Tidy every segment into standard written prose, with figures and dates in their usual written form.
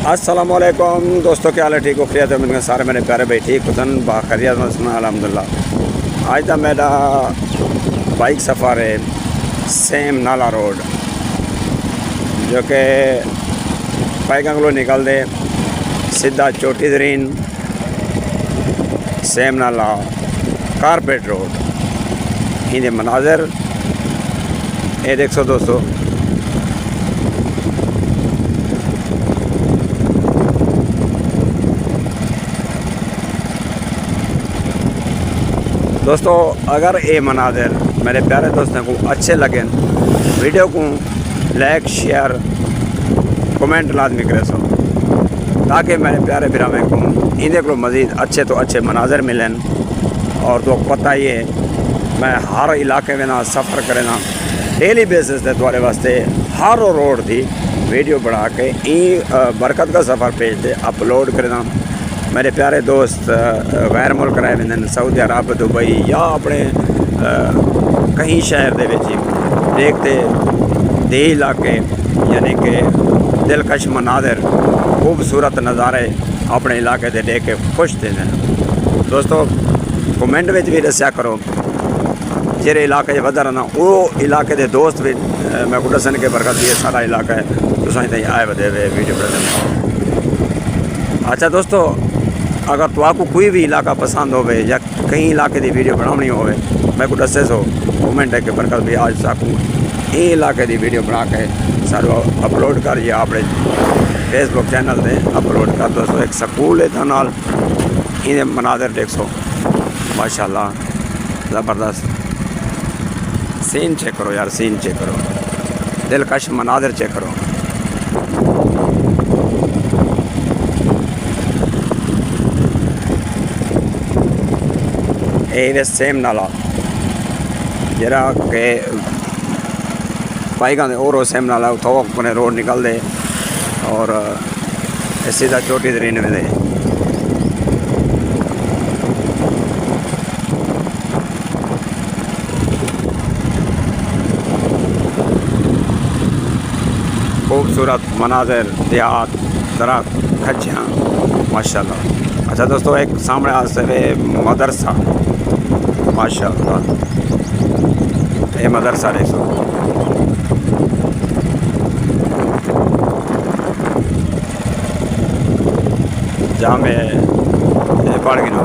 अस्सलाम वालेकुम दोस्तों, क्या हाल है? ठीक हो? खैरियत है? मेरे सारे मेरे प्यारे भाई ठीक हुसन बाखैरियत अल्हम्दुलिल्लाह। आज का मेरा बाइक सफ़र है सेम नाला रोड, जो कि पैगंगलो निकल दे सीधा चोटी दरीन सेम नाला कारपेट रोड। इन्हें मनाजर ये देख सो दोस्तों, अगर ये मनाजर मेरे प्यारे दोस्तों को अच्छे लगे, वीडियो को लाइक शेयर कमेंट लाजमी करे सो, ताकि मेरे प्यारे बिरामे को इन्हें को मज़ीद अच्छे तो अच्छे मनाजर मिलन। और तो पता ही है मैं हर इलाके में ना सफ़र करे ना डेली बेसिस पे तुम्हारे वास्ते हर रोड थी वीडियो बना के बरकत का सफ़र पेज दे अपलोड करना। मेरे प्यारे दोस्त गैर मुल्क रहे में सऊदी अरब दुबई या अपने कहीं शहर दे विच देखते दे इलाके यानी कि दिलकश मनाजर खूबसूरत नज़ारे अपने इलाके दे देख के खुश देने। दोस्तों कमेंट में भी दस्या करो जेरे इलाके वधर ना वो इलाके दे दोस्त भी मैं को दसन के बरकत ये सारा इलाका है तुम आए वे वीडियो बना। अच्छा दोस्तों, अगर तो आपको कोई भी इलाका पसंद हो या कहीं इलाके की वीडियो बनानी हो मैं को दसे सो कमेंट है कि बरकत भी आज सकूँ ये इलाके की वीडियो बना के सारो अपलोड करिए अपने फेसबुक चैनल से अपलोड कर। दोस्तों एक स्कूल है नाल इन्हें मनाजर देख सो माशाल्लाह ज़बरदस्त। सीन चेक करो यार, सीन चेक करो, दिलकश मनाजर चेक करो। ये सेम नाला जरा के बाइक और सेम नाला उठो अपने रोड निकल दे और सीधा चोटी दरीन में दे। खूबसूरत मनाजिर, देहात, दरख्त, खच्चियाँ माशाल्लाह। अच्छा दोस्तों, एक सामने आज से मदरसा माशाल्लाह, ये मदरसा देखो जहाँ में पढ़ गई ना।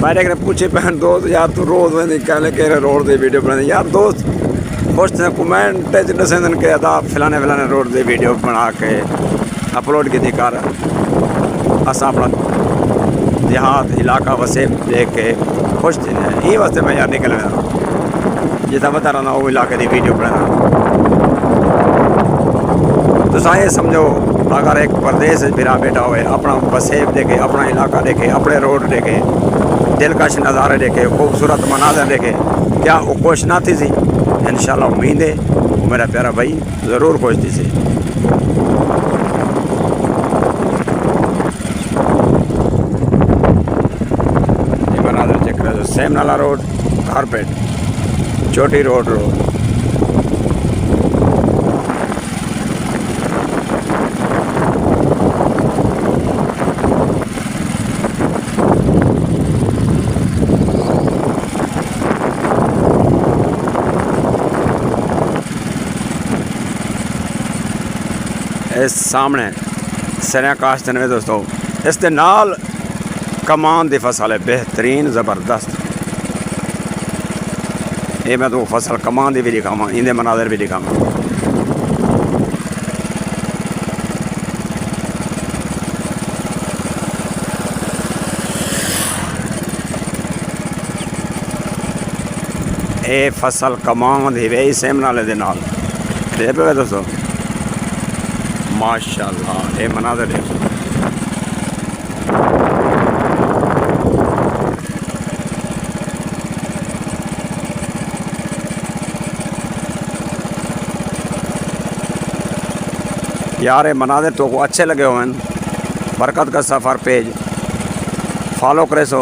मैंने पूछे पहन दोस्त यार तू रोज़ में कहने कह रहे रोड दे वीडियो बनाने यार दोस्त कुछ कमेंट दसें के अदा फलाने रोड दे वीडियो बना के अपलोड की कर अस अपना देहात इलाका वसे देख के खुश थे। ये वास्ते मैं यार निकल जितना बता रहा वो इलाके की वीडियो बनाना। तो ये समझो अगर एक प्रदेश बिरा बेटा हुए अपना वसेब देखे, अपना इलाका देखे, अपने रोड देखे, दिलकश नज़ारे देखे, खूबसूरत मनाजर देखे, क्या वो खुश ना थी सी? इंशाल्लाह उम्मीद है वो मेरा प्यारा भाई ज़रूर खुश थी सी। ये मनाजर चेक करो, सेम नाला रोड कारपेट चोटी रोड इस सामने सरिया काश्त ने दोस्तों इस दे नाल कमान दी फसल है बेहतरीन ज़बरदस्त। ये मैं तो फसल कमान दी भी दिखावा, इन्हें मनाजर भी दिखावा। ये फसल कमान दी वे सेम नाले दे नाल दे पे दोस्तों माशाल्लाह। ये मनाजर देखो यार, ये मनाजिर तो को अच्छे लगे हुए हैं। बरकत का सफ़र पेज फॉलो करे सो